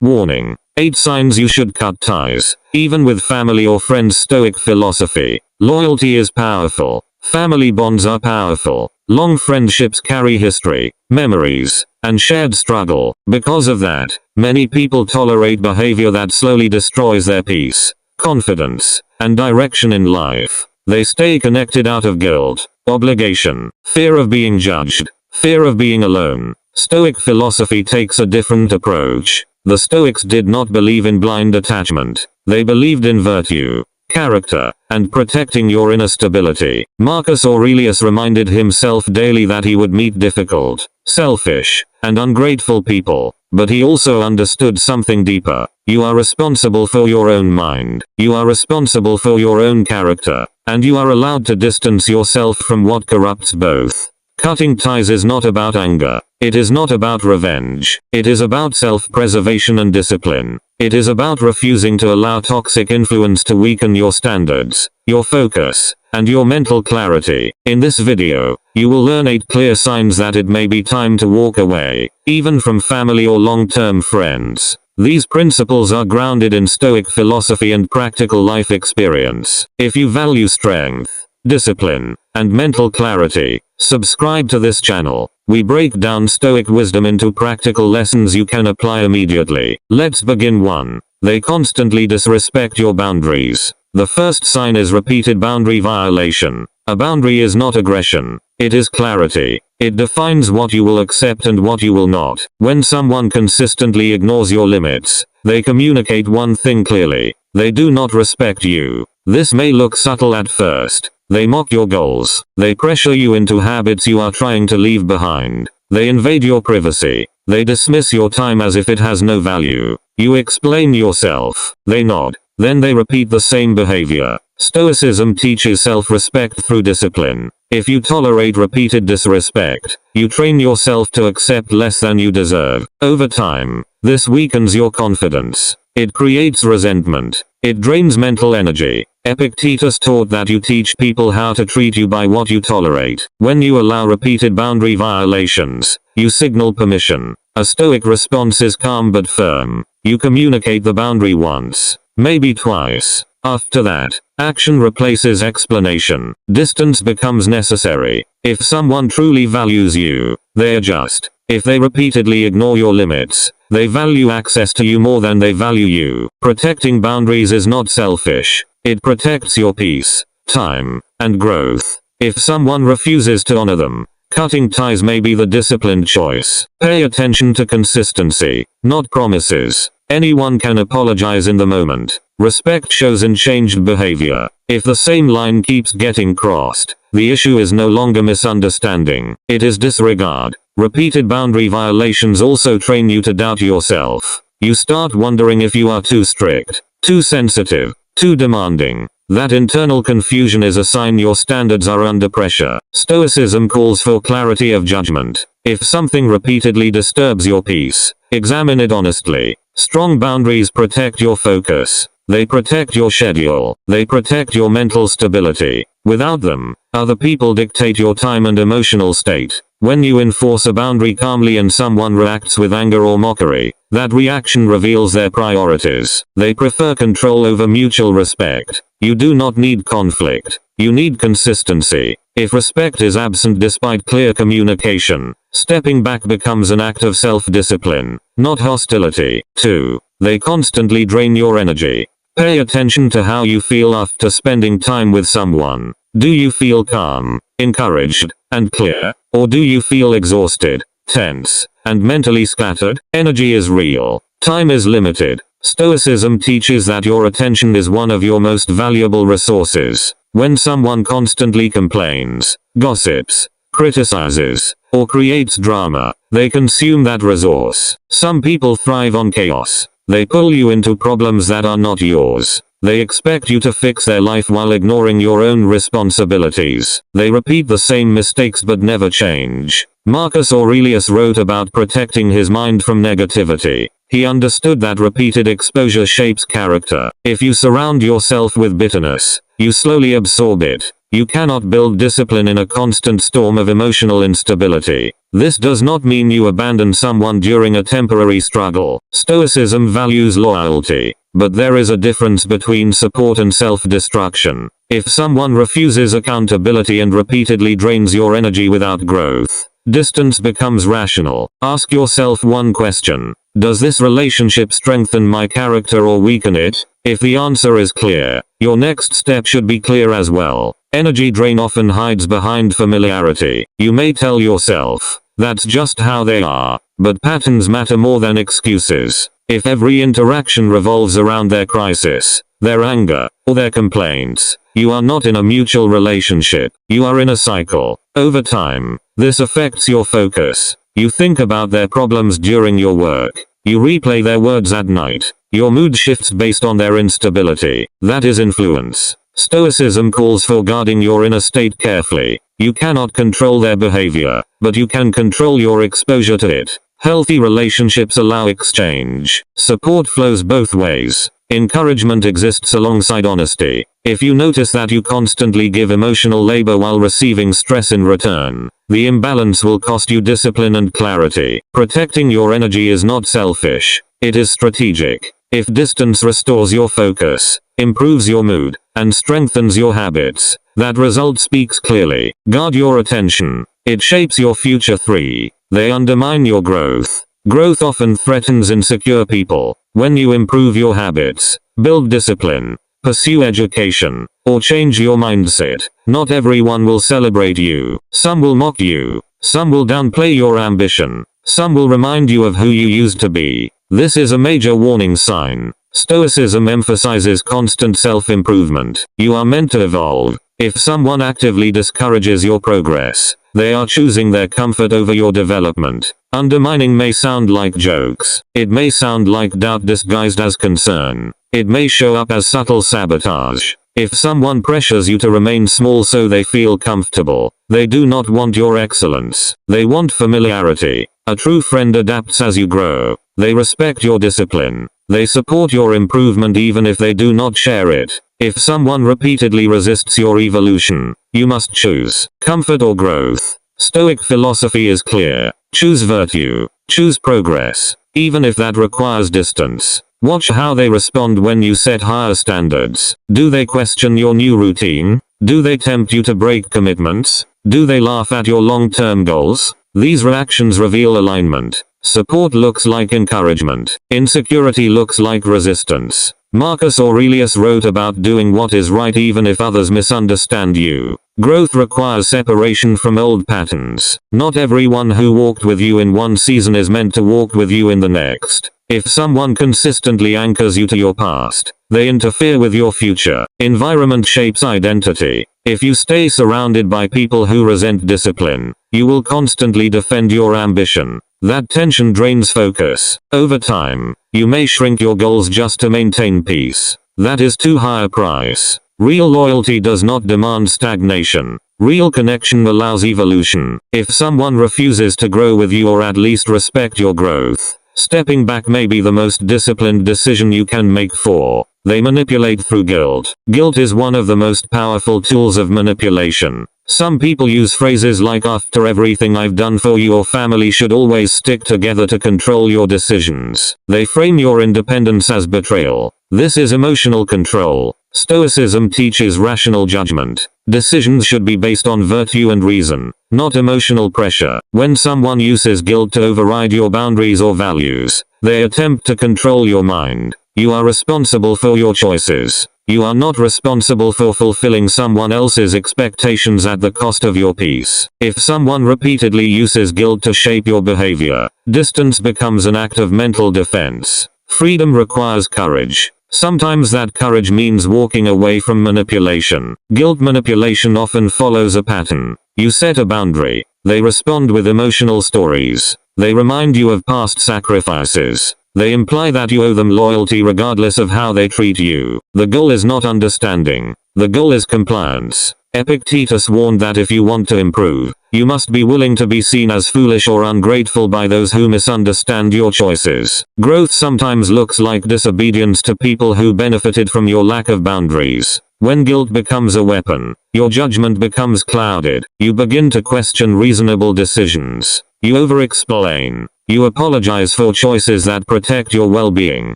Warning. 8 signs you should cut ties, even with family or friends. Stoic philosophy. Loyalty is powerful. Family bonds are powerful. Long friendships carry history, memories, and shared struggle. Because of that, many people tolerate behavior that slowly destroys their peace, confidence, and direction in life. They stay connected out of guilt, obligation, fear of being judged, fear of being alone. Stoic philosophy takes a different approach. The Stoics did not believe in blind attachment. They believed in virtue, character, and protecting your inner stability. Marcus Aurelius reminded himself daily that he would meet difficult, selfish, and ungrateful people, but he also understood something deeper. You are responsible for your own mind. You are responsible for your own character, and you are allowed to distance yourself from what corrupts both. Cutting ties is not about anger. It is not about revenge. It is about self-preservation and discipline. It is about refusing to allow toxic influence to weaken your standards, your focus, and your mental clarity. In this video, you will learn 8 clear signs that it may be time to walk away, even from family or long-term friends. These principles are grounded in Stoic philosophy and practical life experience. If you value strength, discipline, and mental clarity, subscribe to this channel. We break down Stoic wisdom into practical lessons you can apply immediately. Let's begin. 1. They constantly disrespect your boundaries. The first sign is repeated boundary violation. A boundary is not aggression. It is clarity. It defines what you will accept and what you will not. When someone consistently ignores your limits, they communicate one thing clearly. They do not respect you. This may look subtle at first. They mock your goals. They pressure you into habits you are trying to leave behind. They invade your privacy. They dismiss your time as if it has no value. You explain yourself. They nod. Then they repeat the same behavior. Stoicism teaches self-respect through discipline. If you tolerate repeated disrespect, you train yourself to accept less than you deserve. Over time, this weakens your confidence. It creates resentment. It drains mental energy. Epictetus taught that you teach people how to treat you by what you tolerate. When you allow repeated boundary violations, you signal permission. A Stoic response is calm but firm. You communicate the boundary once, maybe twice. After that, action replaces explanation. Distance becomes necessary. If someone truly values you, they adjust. If they repeatedly ignore your limits, they value access to you more than they value you. Protecting boundaries is not selfish. It protects your peace, time, and growth. If someone refuses to honor them, cutting ties may be the disciplined choice. Pay attention to consistency, not promises. Anyone can apologize in the moment. Respect shows in changed behavior. If the same line keeps getting crossed, the issue is no longer misunderstanding. It is disregard. Repeated boundary violations also train you to doubt yourself. You start wondering if you are too strict, too sensitive, too demanding. That internal confusion is a sign your standards are under pressure. Stoicism calls for clarity of judgment. If something repeatedly disturbs your peace, examine it honestly. Strong boundaries protect your focus. They protect your schedule. They protect your mental stability. Without them, other people dictate your time and emotional state. When you enforce a boundary calmly and someone reacts with anger or mockery, that reaction reveals their priorities. They prefer control over mutual respect. You do not need conflict. You need consistency. If respect is absent despite clear communication, stepping back becomes an act of self-discipline, not hostility. 2. They constantly drain your energy. Pay attention to how you feel after spending time with someone. Do you feel calm, encouraged, and clear? Or do you feel exhausted, tense, and mentally scattered? Energy is real. Time is limited. Stoicism teaches that your attention is one of your most valuable resources. When someone constantly complains, gossips, criticizes, or creates drama, they consume that resource. Some people thrive on chaos. They pull you into problems that are not yours. They expect you to fix their life while ignoring your own responsibilities. They repeat the same mistakes but never change. Marcus Aurelius wrote about protecting his mind from negativity. He understood that repeated exposure shapes character. If you surround yourself with bitterness, you slowly absorb it. You cannot build discipline in a constant storm of emotional instability. This does not mean you abandon someone during a temporary struggle. Stoicism values loyalty, but there is a difference between support and self-destruction. If someone refuses accountability and repeatedly drains your energy without growth, distance becomes rational. Ask yourself one question: does this relationship strengthen my character or weaken it? If the answer is clear, your next step should be clear as well. Energy drain often hides behind familiarity. You may tell yourself, that's just how they are, but patterns matter more than excuses. If every interaction revolves around their crisis, their anger, or their complaints, you are not in a mutual relationship. You are in a cycle. Over time, this affects your focus. You think about their problems during your work. You replay their words at night. Your mood shifts based on their instability. That is influence. Stoicism calls for guarding your inner state carefully. You cannot control their behavior, but you can control your exposure to it. Healthy relationships allow exchange. Support flows both ways. Encouragement exists alongside honesty. If you notice that you constantly give emotional labor while receiving stress in return, the imbalance will cost you discipline and clarity. Protecting your energy is not selfish. It is strategic. If distance restores your focus, improves your mood, and strengthens your habits, that result speaks clearly. Guard your attention. It shapes your future. 3. They undermine your growth. Growth often threatens insecure people. When you improve your habits, build discipline, pursue education, or change your mindset, not everyone will celebrate you. Some will mock you. Some will downplay your ambition. Some will remind you of who you used to be. This is a major warning sign. Stoicism emphasizes constant self-improvement. You are meant to evolve. If someone actively discourages your progress, they are choosing their comfort over your development. Undermining may sound like jokes. It may sound like doubt disguised as concern. It may show up as subtle sabotage. If someone pressures you to remain small so they feel comfortable, they do not want your excellence. They want familiarity. A true friend adapts as you grow. They respect your discipline. They support your improvement even if they do not share it. If someone repeatedly resists your evolution, you must choose comfort or growth. Stoic philosophy is clear. Choose virtue. Choose progress, even if that requires distance. Watch how they respond when you set higher standards. Do they question your new routine? Do they tempt you to break commitments? Do they laugh at your long-term goals? These reactions reveal alignment. Support looks like encouragement. Insecurity looks like resistance. Marcus Aurelius wrote about doing what is right even if others misunderstand you. Growth requires separation from old patterns. Not everyone who walked with you in one season is meant to walk with you in the next. If someone consistently anchors you to your past, they interfere with your future. Environment shapes identity. If you stay surrounded by people who resent discipline, you will constantly defend your ambition. That tension drains focus. Over time, you may shrink your goals just to maintain peace. That is too high a price. Real loyalty does not demand stagnation. Real connection allows evolution. If someone refuses to grow with you or at least respect your growth, stepping back may be the most disciplined decision you can make. 4. They manipulate through guilt. Guilt is one of the most powerful tools of manipulation. Some people use phrases like "after everything I've done for you" or "family should always stick together" to control your decisions. They frame your independence as betrayal. This is emotional control. Stoicism teaches rational judgment. Decisions should be based on virtue and reason, not emotional pressure. When someone uses guilt to override your boundaries or values, they attempt to control your mind. You are responsible for your choices. You are not responsible for fulfilling someone else's expectations at the cost of your peace. If someone repeatedly uses guilt to shape your behavior, distance becomes an act of mental defense. Freedom requires courage. Sometimes that courage means walking away from manipulation. Guilt manipulation often follows a pattern. You set a boundary. They respond with emotional stories. They remind you of past sacrifices. They imply that you owe them loyalty regardless of how they treat you. The goal is not understanding. The goal is compliance. Epictetus warned that if you want to improve, you must be willing to be seen as foolish or ungrateful by those who misunderstand your choices. Growth sometimes looks like disobedience to people who benefited from your lack of boundaries. When guilt becomes a weapon, your judgment becomes clouded. You begin to question reasonable decisions. You over-explain. You apologize for choices that protect your well-being.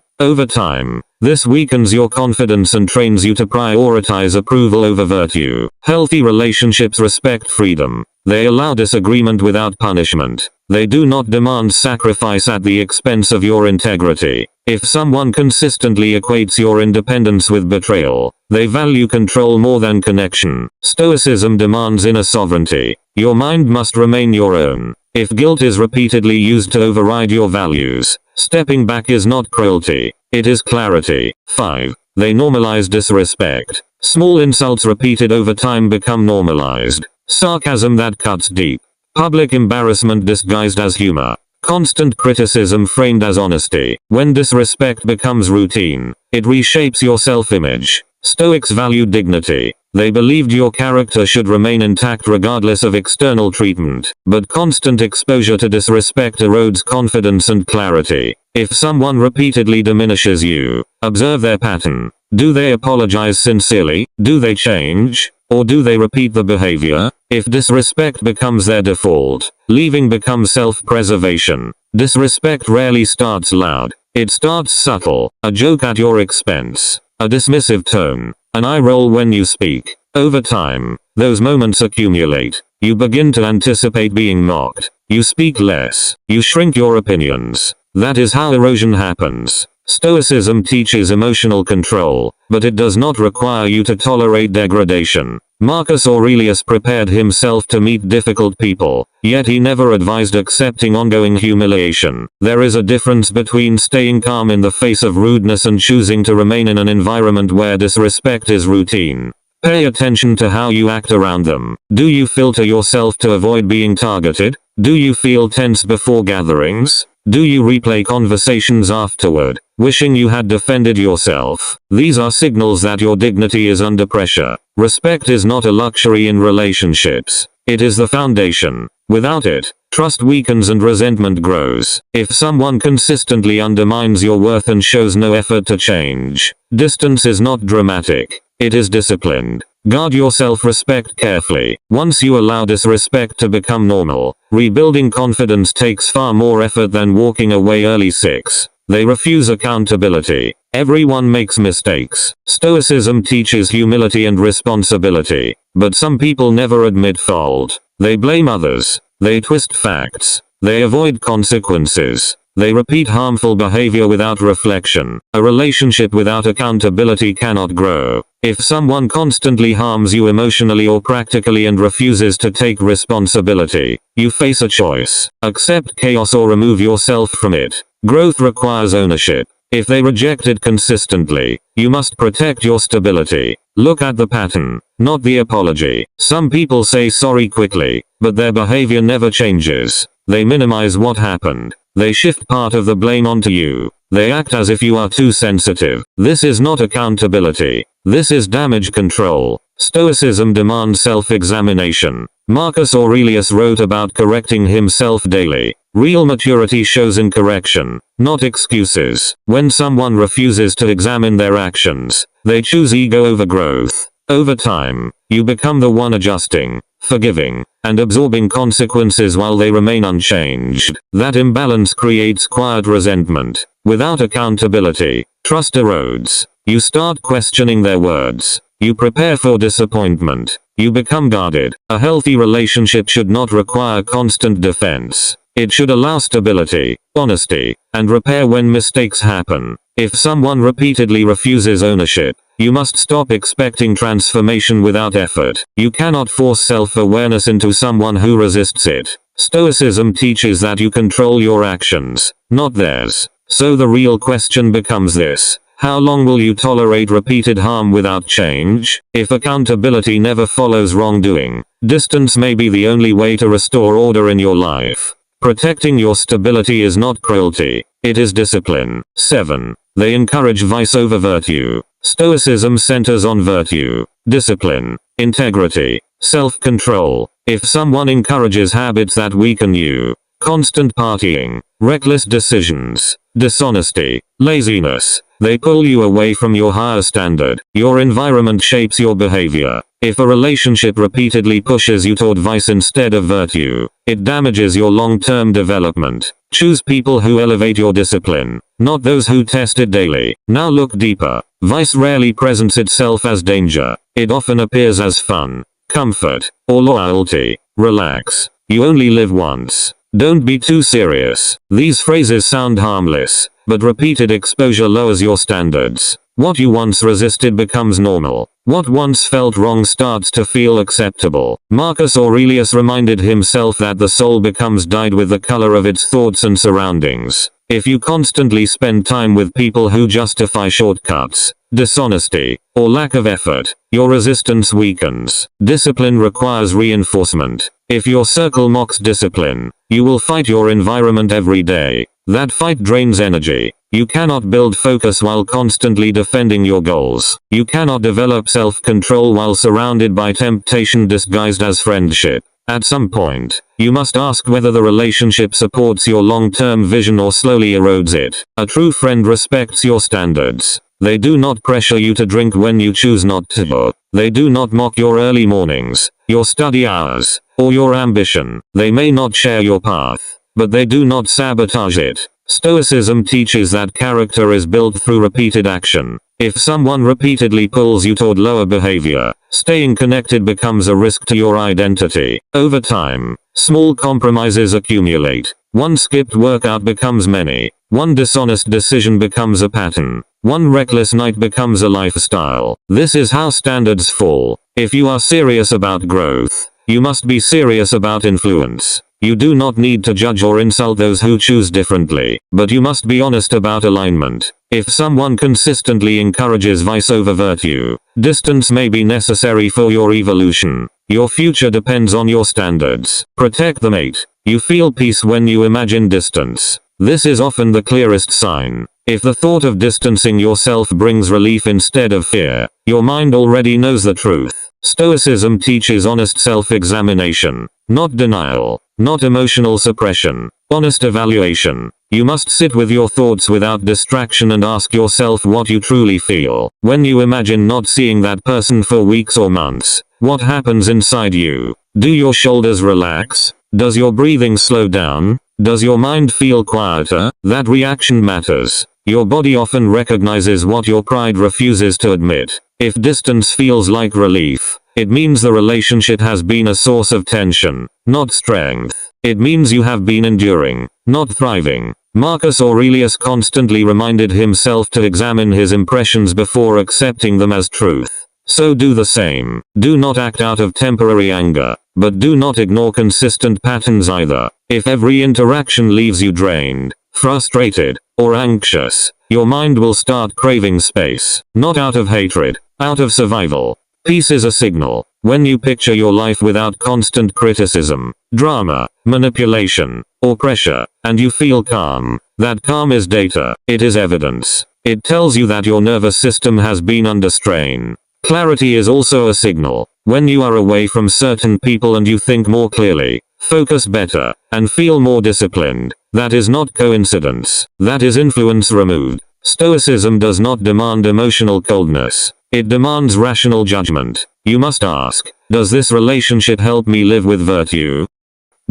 Over time, this weakens your confidence and trains you to prioritize approval over virtue. Healthy relationships respect freedom. They allow disagreement without punishment. They do not demand sacrifice at the expense of your integrity. If someone consistently equates your independence with betrayal, they value control more than connection. Stoicism demands inner sovereignty. Your mind must remain your own. If guilt is repeatedly used to override your values, stepping back is not cruelty, it is clarity. 5. They normalize disrespect. Small insults repeated over time become normalized. Sarcasm that cuts deep. Public embarrassment disguised as humor. Constant criticism framed as honesty. When disrespect becomes routine, it reshapes your self-image. Stoics valued dignity. They believed your character should remain intact regardless of external treatment. But constant exposure to disrespect erodes confidence and clarity. If someone repeatedly diminishes you, observe their pattern. Do they apologize sincerely? Do they change? Or do they repeat the behavior? If disrespect becomes their default, leaving becomes self-preservation. Disrespect rarely starts loud. It starts subtle. A joke at your expense. A dismissive tone. An eye roll when you speak. Over time, those moments accumulate. You begin to anticipate being mocked. You speak less. You shrink your opinions. That is how erosion happens. Stoicism teaches emotional control, but it does not require you to tolerate degradation. Marcus Aurelius prepared himself to meet difficult people, yet he never advised accepting ongoing humiliation. There is a difference between staying calm in the face of rudeness and choosing to remain in an environment where disrespect is routine. Pay attention to how you act around them. Do you filter yourself to avoid being targeted? Do you feel tense before gatherings? Do you replay conversations afterward, wishing you had defended yourself? These are signals that your dignity is under pressure. Respect is not a luxury in relationships. It is the foundation. Without it, trust weakens and resentment grows. If someone consistently undermines your worth and shows no effort to change, distance is not dramatic. It is disciplined. Guard your self-respect carefully. Once you allow disrespect to become normal, rebuilding confidence takes far more effort than walking away early. 6. They refuse accountability. Everyone makes mistakes. Stoicism teaches humility and responsibility, but some people never admit fault. They blame others. They twist facts. They avoid consequences. They repeat harmful behavior without reflection. A relationship without accountability cannot grow. If someone constantly harms you emotionally or practically and refuses to take responsibility, you face a choice. Accept chaos or remove yourself from it. Growth requires ownership. If they reject it consistently, you must protect your stability. Look at the pattern, not the apology. Some people say sorry quickly, but their behavior never changes. They minimize what happened. They shift part of the blame onto you. They act as if you are too sensitive. This is not accountability. This is damage control. Stoicism demands self-examination. Marcus Aurelius wrote about correcting himself daily. Real maturity shows in correction, not excuses. When someone refuses to examine their actions, they choose ego over growth. Over time, you become the one adjusting, forgiving, and absorbing consequences while they remain unchanged. That imbalance creates quiet resentment. Without accountability, trust erodes. You start questioning their words. You prepare for disappointment. You become guarded. A healthy relationship should not require constant defense. It should allow stability, honesty, and repair when mistakes happen. If someone repeatedly refuses ownership, you must stop expecting transformation without effort. You cannot force self-awareness into someone who resists it. Stoicism teaches that you control your actions, not theirs. So the real question becomes this: how long will you tolerate repeated harm without change? If accountability never follows wrongdoing, distance may be the only way to restore order in your life. Protecting your stability is not cruelty, it is discipline. 7. They encourage vice over virtue. Stoicism centers on virtue, discipline, integrity, self-control. If someone encourages habits that weaken you, constant partying, reckless decisions, dishonesty, laziness. They pull you away from your higher standard. Your environment shapes your behavior. If a relationship repeatedly pushes you toward vice instead of virtue, it damages your long-term development. Choose people who elevate your discipline, not those who test it daily. Now look deeper. Vice rarely presents itself as danger. It often appears as fun, comfort, or loyalty. Relax. You only live once. Don't be too serious. These phrases sound harmless, but repeated exposure lowers your standards. What you once resisted becomes normal. What once felt wrong starts to feel acceptable. Marcus Aurelius reminded himself that the soul becomes dyed with the color of its thoughts and surroundings. If you constantly spend time with people who justify shortcuts, dishonesty, or lack of effort, your resistance weakens. Discipline requires reinforcement. If your circle mocks discipline, you will fight your environment every day. That fight drains energy. You cannot build focus while constantly defending your goals. You cannot develop self-control while surrounded by temptation disguised as friendship. At some point, you must ask whether the relationship supports your long-term vision or slowly erodes it. A true friend respects your standards. They do not pressure you to drink when you choose not to. They do not mock your early mornings, your study hours, or your ambition. They may not share your path, but they do not sabotage it. Stoicism teaches that character is built through repeated action. If someone repeatedly pulls you toward lower behavior, staying connected becomes a risk to your identity. Over time, small compromises accumulate. One skipped workout becomes many. One dishonest decision becomes a pattern. One reckless night becomes a lifestyle. This is how standards fall. If you are serious about growth, you must be serious about influence. You do not need to judge or insult those who choose differently, but you must be honest about alignment. If someone consistently encourages vice over virtue, distance may be necessary for your evolution. Your future depends on your standards. Protect the mate. You feel peace when you imagine distance. This is often the clearest sign. If the thought of distancing yourself brings relief instead of fear, your mind already knows the truth. Stoicism teaches honest self-examination, not denial, not emotional suppression, honest evaluation. You must sit with your thoughts without distraction and ask yourself what you truly feel. When you imagine not seeing that person for weeks or months, what happens inside you? Do your shoulders relax? Does your breathing slow down? Does your mind feel quieter? That reaction matters. Your body often recognizes what your pride refuses to admit. If distance feels like relief, it means the relationship has been a source of tension, not strength. It means you have been enduring, not thriving. Marcus Aurelius constantly reminded himself to examine his impressions before accepting them as truth. So do the same. Do not act out of temporary anger, but do not ignore consistent patterns either. If every interaction leaves you drained, frustrated, or anxious, your mind will start craving space. Not out of hatred, out of survival. Peace is a signal. When you picture your life without constant criticism, drama, manipulation, or pressure, and you feel calm, that calm is data. It is evidence. It tells you that your nervous system has been under strain. Clarity is also a signal. When you are away from certain people and you think more clearly, focus better, and feel more disciplined, that is not coincidence. That is influence removed. Stoicism does not demand emotional coldness. It demands rational judgment. You must ask, does this relationship help me live with virtue?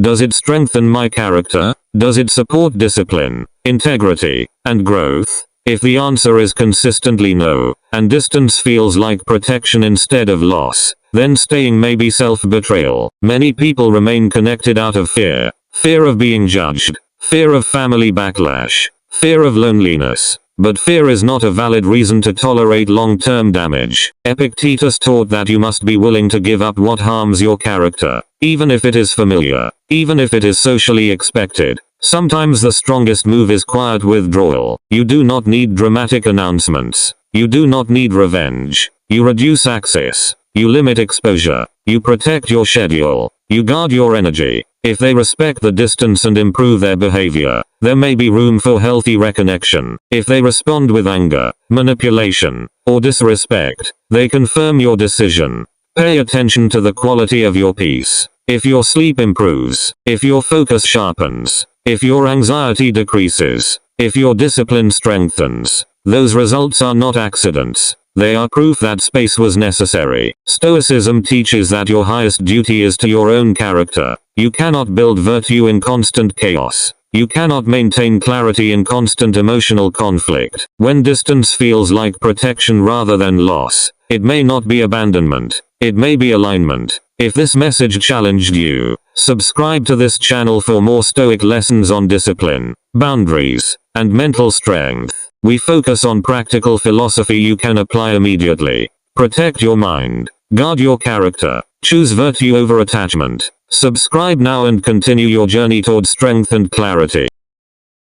Does it strengthen my character? Does it support discipline, integrity, and growth? If the answer is consistently no, and distance feels like protection instead of loss, then staying may be self-betrayal. Many people remain connected out of fear. Fear of being judged. Fear of family backlash. Fear of loneliness. But fear is not a valid reason to tolerate long-term damage. Epictetus taught that you must be willing to give up what harms your character, even if it is familiar, even if it is socially expected. Sometimes the strongest move is quiet withdrawal. You do not need dramatic announcements. You do not need revenge. You reduce access. You limit exposure. You protect your schedule. You guard your energy. If they respect the distance and improve their behavior, there may be room for healthy reconnection. If they respond with anger, manipulation, or disrespect, they confirm your decision. Pay attention to the quality of your peace. If your sleep improves, if your focus sharpens, if your anxiety decreases, If your discipline strengthens, those results are not accidents. They are proof that space was necessary. Stoicism teaches that your highest duty is to your own character. You cannot build virtue in constant chaos. You cannot maintain clarity in constant emotional conflict. When distance feels like protection rather than loss, it may not be abandonment. It may be alignment. If this message challenged you, subscribe to this channel for more Stoic lessons on discipline, boundaries, and mental strength. We focus on practical philosophy you can apply immediately. Protect your mind. Guard your character. Choose virtue over attachment. Subscribe now and continue your journey toward strength and clarity.